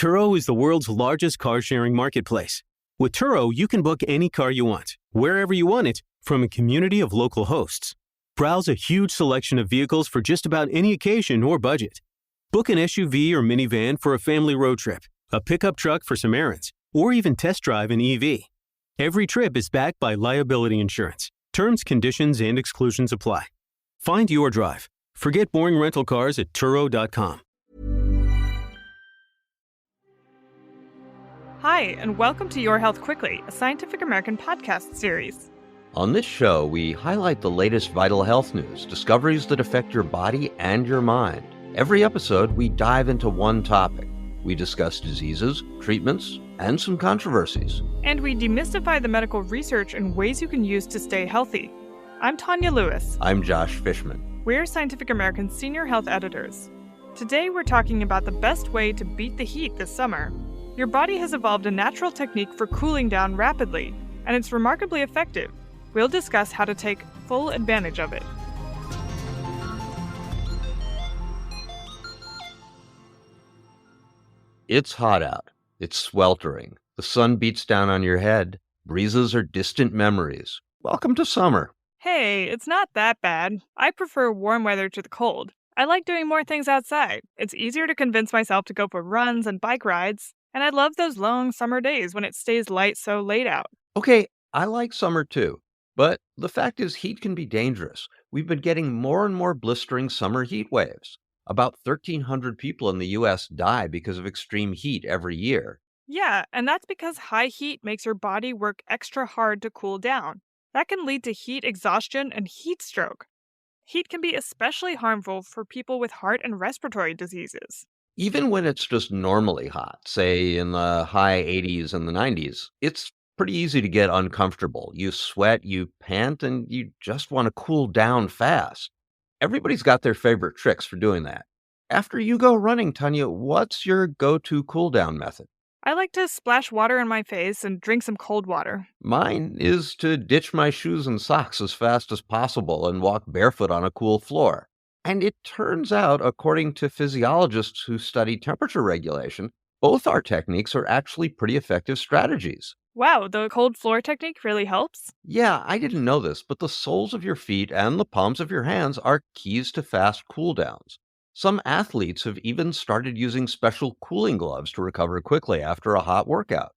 Turo is the world's largest car-sharing marketplace. With Turo, you can book any car you want, wherever you want it, from a community of local hosts. Browse a huge selection of vehicles for just about any occasion or budget. Book an SUV or minivan for a family road trip, a pickup truck for some errands, or even test drive an EV. Every trip is backed by liability insurance. Terms, conditions, and exclusions apply. Find your drive. Forget boring rental cars at Turo.com. Hi, and welcome to Your Health Quickly, a Scientific American podcast series. On this show, we highlight the latest vital health news, discoveries that affect your body and your mind. Every episode, we dive into one topic. We discuss diseases, treatments, and some controversies. And we demystify the medical research and ways you can use to stay healthy. I'm Tanya Lewis. I'm Josh Fishman. We're Scientific American's senior health editors. Today, we're talking about the best way to beat the heat this summer. Your body has evolved a natural technique for cooling down rapidly, and it's remarkably effective. We'll discuss how to take full advantage of it. It's hot out. It's sweltering. The sun beats down on your head. Breezes are distant memories. Welcome to summer. Hey, it's not that bad. I prefer warm weather to the cold. I like doing more things outside. It's easier to convince myself to go for runs and bike rides. And I love those long summer days when it stays light so late out. Okay, I like summer too. But the fact is, heat can be dangerous. We've been getting more and more blistering summer heat waves. About 1,300 people in the U.S. die because of extreme heat every year. Yeah, and that's because high heat makes your body work extra hard to cool down. That can lead to heat exhaustion and heat stroke. Heat can be especially harmful for people with heart and respiratory diseases. Even when it's just normally hot, say in the high 80s and the 90s, it's pretty easy to get uncomfortable. You sweat, you pant, and you just want to cool down fast. Everybody's got their favorite tricks for doing that. After you go running, Tanya, what's your go-to cool down method? I like to splash water in my face and drink some cold water. Mine is to ditch my shoes and socks as fast as possible and walk barefoot on a cool floor. And it turns out, according to physiologists who study temperature regulation, both our techniques are actually pretty effective strategies. Wow, the cold floor technique really helps? Yeah, I didn't know this, but the soles of your feet and the palms of your hands are keys to fast cool downs. Some athletes have even started using special cooling gloves to recover quickly after a hot workout.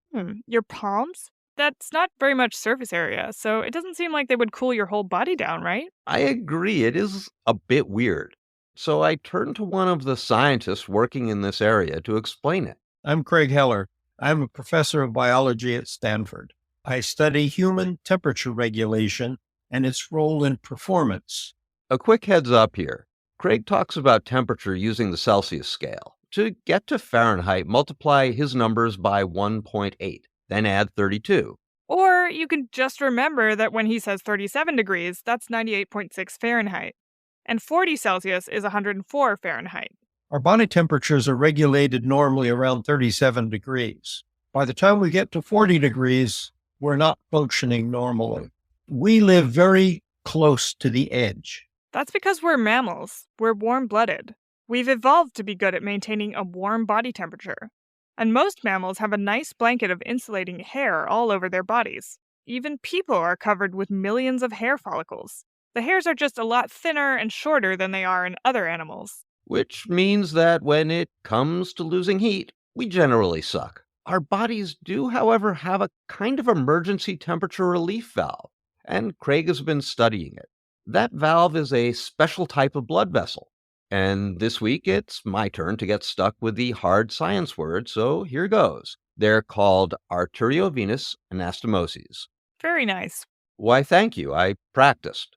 Your palms? That's not very much surface area, so it doesn't seem like they would cool your whole body down, right? I agree, it is a bit weird. So I turned to one of the scientists working in this area to explain it. I'm Craig Heller. I'm a professor of biology at Stanford. I study human temperature regulation and its role in performance. A quick heads up here. Craig talks about temperature using the Celsius scale. To get to Fahrenheit, multiply his numbers by 1.8, then add 32. Or you can just remember that when he says 37 degrees, that's 98.6 Fahrenheit. And 40 Celsius is 104 Fahrenheit. Our body temperatures are regulated normally around 37 degrees. By the time we get to 40 degrees, we're not functioning normally. We live very close to the edge. That's because we're mammals. We're warm-blooded. We've evolved to be good at maintaining a warm body temperature. And most mammals have a nice blanket of insulating hair all over their bodies. Even people are covered with millions of hair follicles. The hairs are just a lot thinner and shorter than they are in other animals. Which means that when it comes to losing heat, we generally suck. Our bodies do, however, have a kind of emergency temperature relief valve, and Craig has been studying it. That valve is a special type of blood vessel. And this week, it's my turn to get stuck with the hard science word, so here goes. They're called arteriovenous anastomoses. Very nice. Why, thank you. I practiced.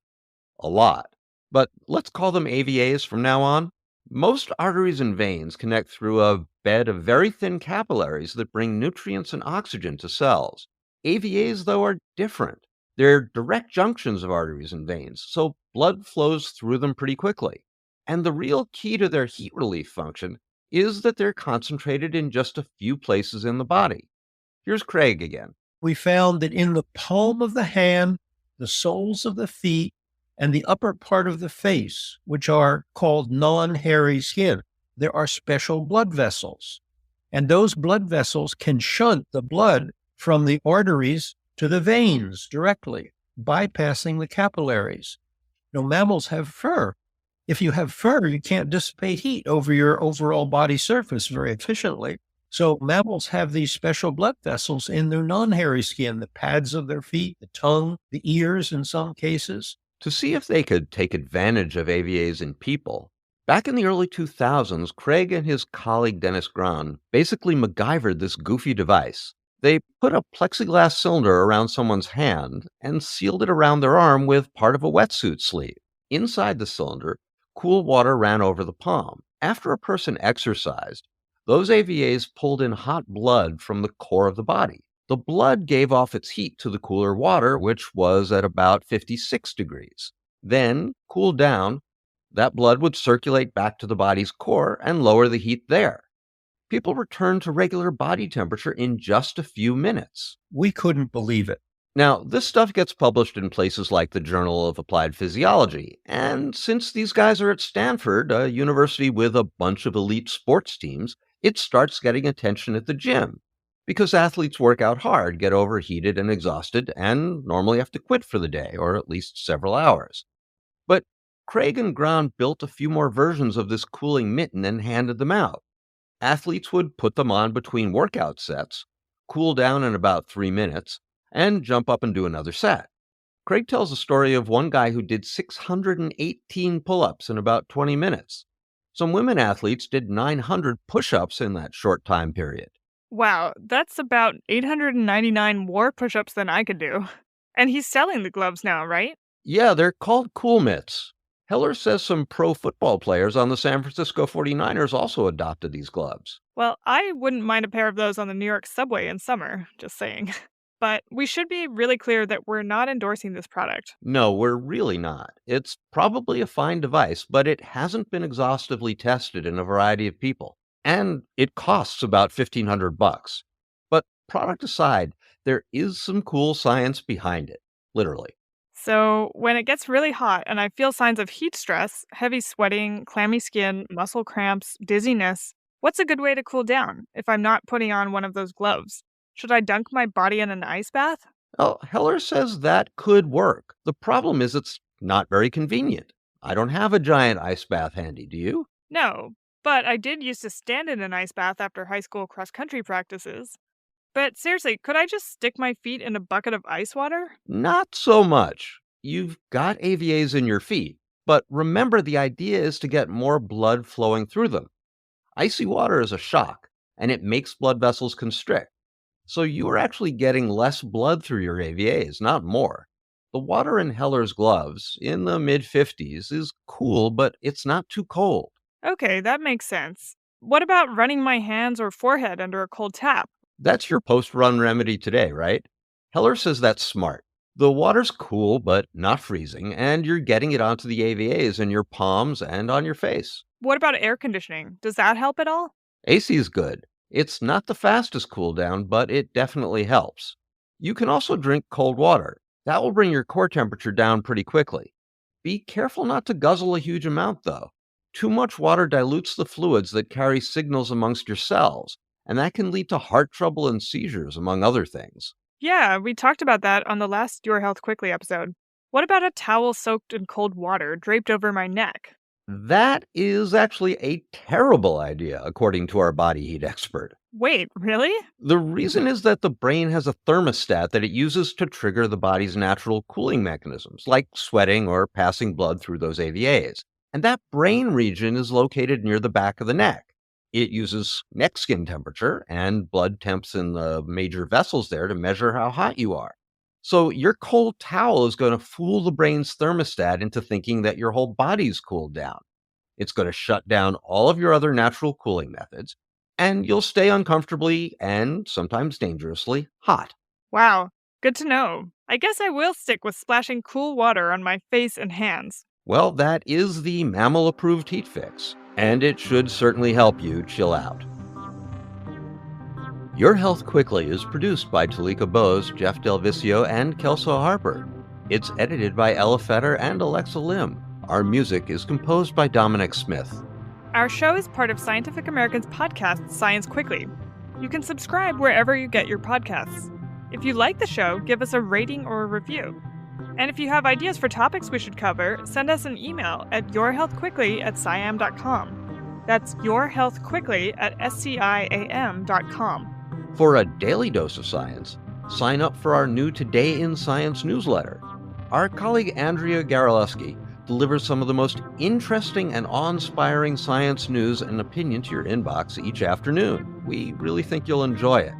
A lot. But let's call them AVAs from now on. Most arteries and veins connect through a bed of very thin capillaries that bring nutrients and oxygen to cells. AVAs, though, are different. They're direct junctions of arteries and veins, so blood flows through them pretty quickly. And the real key to their heat relief function is that they're concentrated in just a few places in the body. Here's Craig again. We found that in the palm of the hand, the soles of the feet, and the upper part of the face, which are called non-hairy skin, there are special blood vessels. And those blood vessels can shunt the blood from the arteries to the veins directly, bypassing the capillaries. Mammals have fur. If you have fur, you can't dissipate heat over your overall body surface very efficiently. So mammals have these special blood vessels in their non-hairy skin, the pads of their feet, the tongue, the ears in some cases. To see if they could take advantage of AVAs in people, back in the early 2000s, Craig and his colleague Dennis Grahn basically MacGyvered this goofy device. They put a plexiglass cylinder around someone's hand and sealed it around their arm with part of a wetsuit sleeve. Inside the cylinder, cool water ran over the palm. After a person exercised, those AVAs pulled in hot blood from the core of the body. The blood gave off its heat to the cooler water, which was at about 56 degrees. Then, cooled down, that blood would circulate back to the body's core and lower the heat there. People returned to regular body temperature in just a few minutes. We couldn't believe it. Now, this stuff gets published in places like the Journal of Applied Physiology, and since these guys are at Stanford, a university with a bunch of elite sports teams, it starts getting attention at the gym. Because athletes work out hard, get overheated and exhausted, and normally have to quit for the day, or at least several hours. But Craig and Grahn built a few more versions of this cooling mitten and handed them out. Athletes would put them on between workout sets, cool down in about 3 minutes, and jump up and do another set. Craig tells a story of one guy who did 618 pull-ups in about 20 minutes. Some women athletes did 900 push-ups in that short time period. Wow, that's about 899 more push-ups than I could do. And he's selling the gloves now, right? Yeah, they're called Cool Mitts. Heller says some pro football players on the San Francisco 49ers also adopted these gloves. Well, I wouldn't mind a pair of those on the New York subway in summer, just saying. But we should be really clear that we're not endorsing this product. No, we're really not. It's probably a fine device, but it hasn't been exhaustively tested in a variety of people. And it costs about $1,500. But product aside, there is some cool science behind it, literally. So when it gets really hot and I feel signs of heat stress, heavy sweating, clammy skin, muscle cramps, dizziness, what's a good way to cool down if I'm not putting on one of those gloves? Should I dunk my body in an ice bath? Well, Heller says that could work. The problem is it's not very convenient. I don't have a giant ice bath handy, do you? No, but I did used to stand in an ice bath after high school cross-country practices. But seriously, could I just stick my feet in a bucket of ice water? Not so much. You've got AVAs in your feet, but remember the idea is to get more blood flowing through them. Icy water is a shock, and it makes blood vessels constrict. So you are actually getting less blood through your AVAs, not more. The water in Heller's gloves, in the mid-50s, is cool, but it's not too cold. Okay, that makes sense. What about running my hands or forehead under a cold tap? That's your post-run remedy today, right? Heller says that's smart. The water's cool, but not freezing, and you're getting it onto the AVAs in your palms and on your face. What about air conditioning? Does that help at all? AC is good. It's not the fastest cool down, but it definitely helps. You can also drink cold water. That will bring your core temperature down pretty quickly. Be careful not to guzzle a huge amount, though. Too much water dilutes the fluids that carry signals amongst your cells, and that can lead to heart trouble and seizures, among other things. Yeah, we talked about that on the last Your Health Quickly episode. What about a towel soaked in cold water draped over my neck? That is actually a terrible idea, according to our body heat expert. Wait, really? The reason is that the brain has a thermostat that it uses to trigger the body's natural cooling mechanisms, like sweating or passing blood through those AVAs. And that brain region is located near the back of the neck. It uses neck skin temperature and blood temps in the major vessels there to measure how hot you are. So your cold towel is going to fool the brain's thermostat into thinking that your whole body's cooled down. It's going to shut down all of your other natural cooling methods, and you'll stay uncomfortably and sometimes dangerously hot. Wow, good to know. I guess I will stick with splashing cool water on my face and hands. Well, that is the mammal-approved heat fix, and it should certainly help you chill out. Your Health Quickly is produced by Talika Bose, Jeff Del Vicio, and Kelso Harper. It's edited by Ella Fetter and Alexa Lim. Our music is composed by Dominic Smith. Our show is part of Scientific American's podcast, Science Quickly. You can subscribe wherever you get your podcasts. If you like the show, give us a rating or a review. And if you have ideas for topics we should cover, send us an email at yourhealthquickly@sciam.com. That's yourhealthquickly@sciam.com. For a daily dose of science, sign up for our new Today in Science newsletter. Our colleague Andrea Garolewski delivers some of the most interesting and awe-inspiring science news and opinion to your inbox each afternoon. We really think you'll enjoy it.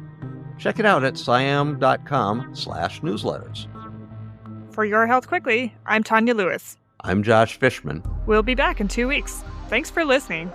Check it out at sciam.com/newsletters. For Your Health Quickly, I'm Tanya Lewis. I'm Josh Fishman. We'll be back in 2 weeks. Thanks for listening.